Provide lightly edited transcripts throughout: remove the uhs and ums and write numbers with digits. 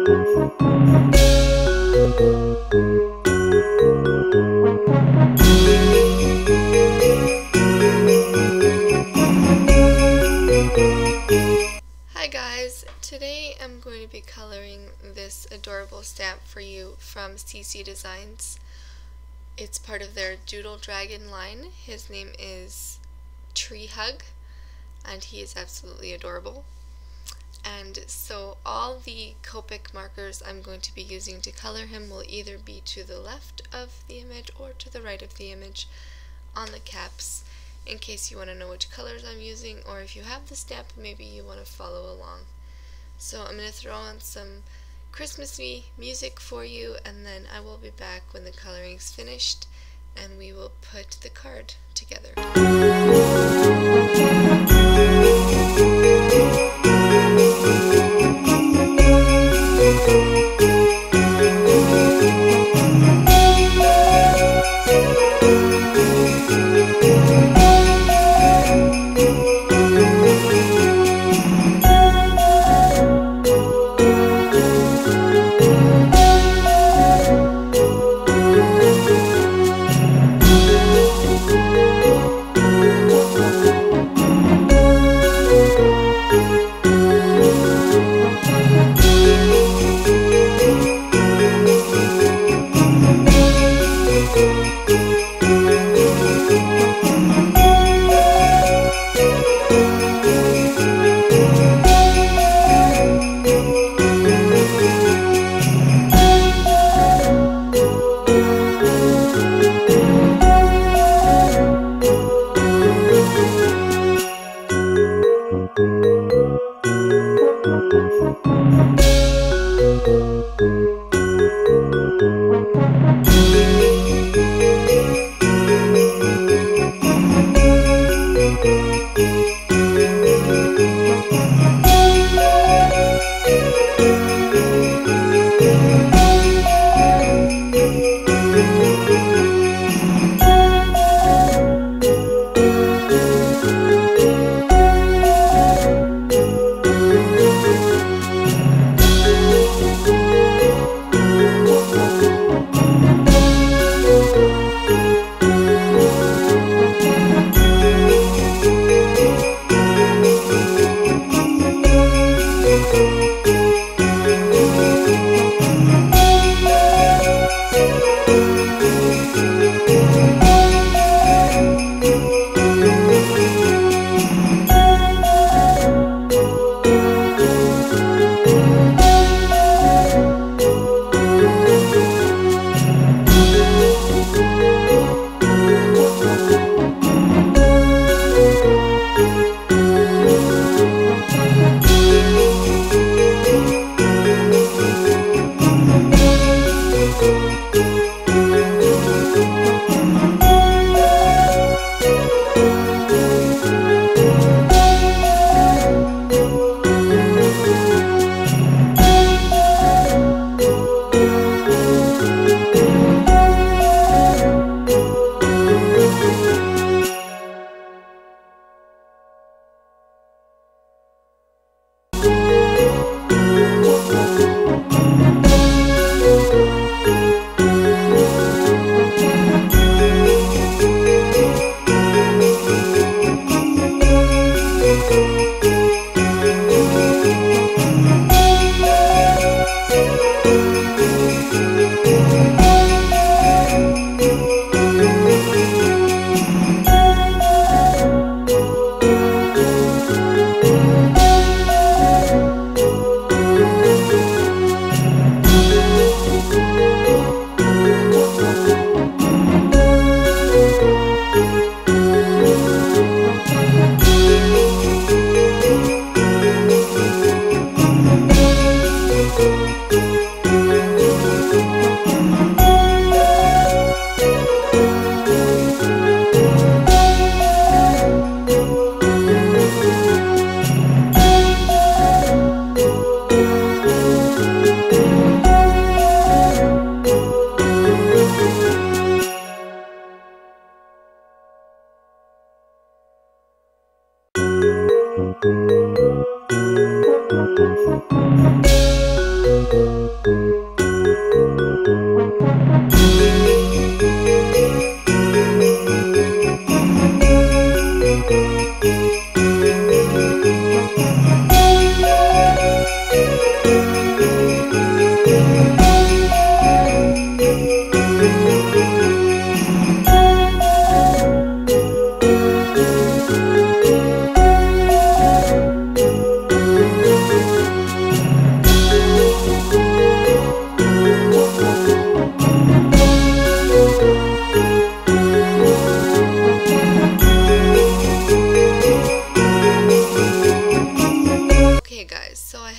Hi guys, today I'm going to be coloring this adorable stamp for you from CC Designs. It's part of their Doodle Dragon line. His name is Tree Hug and he is absolutely adorable. And so all the Copic markers I'm going to be using to color him will either be to the left of the image or to the right of the image on the caps, in case you want to know which colors I'm using, or if you have the stamp maybe you want to follow along. So I'm going to throw on some Christmassy music for you, and then I will be back when the coloring's finished and we will put the card together.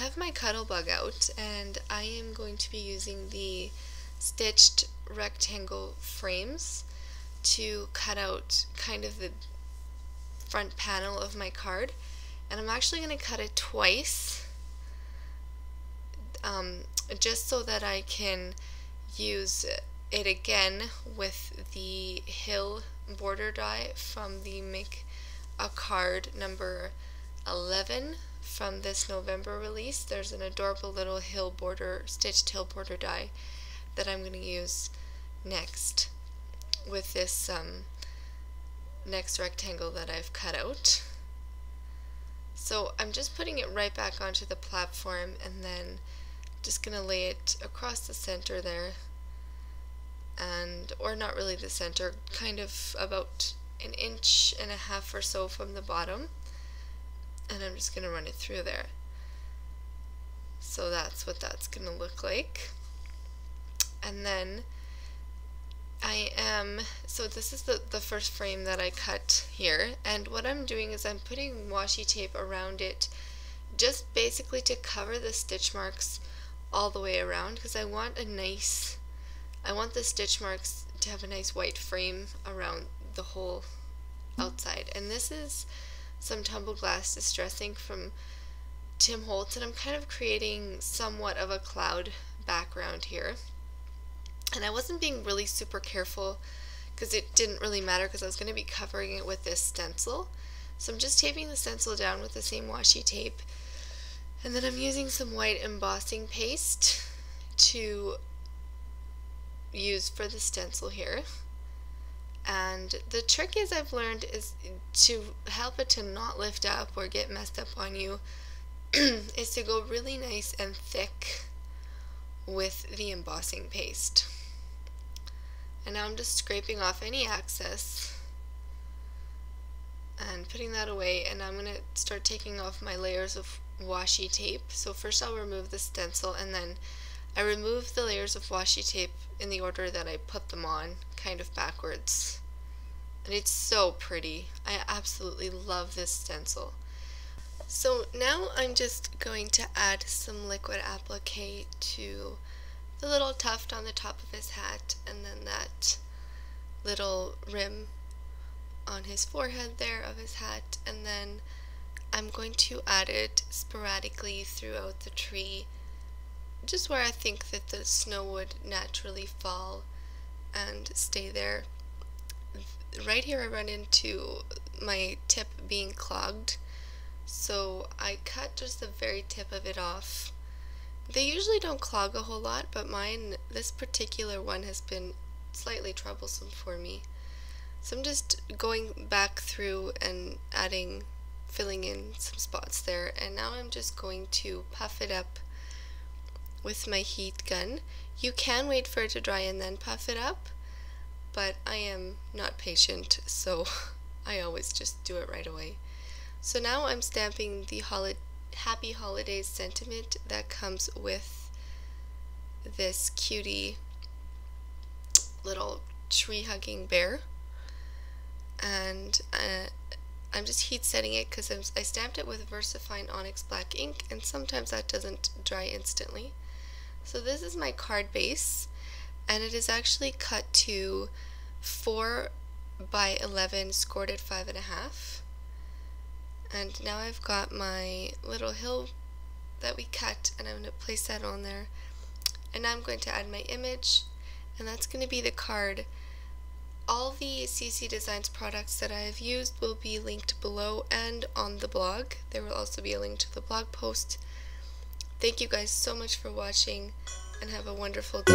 have my Cuttlebug out, and I am going to be using the stitched rectangle frames to cut out kind of the front panel of my card. And I'm actually going to cut it twice, just so that I can use it again with the Hill border die from the Make a Card number 11 from this November release. There's an adorable little stitched hill border die that I'm going to use next with this next rectangle that I've cut out. So I'm just putting it right back onto the platform, and then just going to lay it across the center there, or not really the center, kind of about 1.5 inches or so from the bottom, and I'm just going to run it through there. So that's what that's going to look like. And then so this is the first frame that I cut here, and what I'm doing is I'm putting washi tape around it, just basically to cover the stitch marks all the way around, because I want the stitch marks to have a nice white frame around the whole outside. And this is some tumbled glass distressing from Tim Holtz, and I'm kind of creating somewhat of a cloud background here. And I wasn't being really super careful because it didn't really matter, because I was going to be covering it with this stencil. So I'm just taping the stencil down with the same washi tape, and then I'm using some white embossing paste to use for the stencil here. And the trick I've learned is to help it to not lift up or get messed up on you is to go really nice and thick with the embossing paste. And now I'm just scraping off any excess and putting that away, and I'm going to start taking off my layers of washi tape. So first I'll remove the stencil, and then I remove the layers of washi tape in the order that I put them on, kind of backwards. And it's so pretty. I absolutely love this stencil. So now I'm just going to add some liquid applique to the little tuft on the top of his hat, and then that little rim on his forehead there of his hat, and then I'm going to add it sporadically throughout the tree, just where I think that the snow would naturally fall and stay there. Right here I run into my tip being clogged, so I cut just the very tip of it off. They usually don't clog a whole lot, but this particular one has been slightly troublesome for me. So I'm just going back through and filling in some spots there, and now I'm just going to puff it up with my heat gun. You can wait for it to dry and then puff it up, but I am not patient, so I always just do it right away. So now I'm stamping the Happy Holidays sentiment that comes with this cutie little tree-hugging bear, and I'm just heat setting it because I stamped it with VersaFine Onyx Black ink, and sometimes that doesn't dry instantly. So this is my card base, and it is actually cut to 4 by 11 scored at 5.5. And now I've got my little hill that we cut, and I'm going to place that on there. And now I'm going to add my image, and that's going to be the card. All the CC Designs products that I have used will be linked below and on the blog. There will also be a link to the blog post. Thank you guys so much for watching, and have a wonderful day.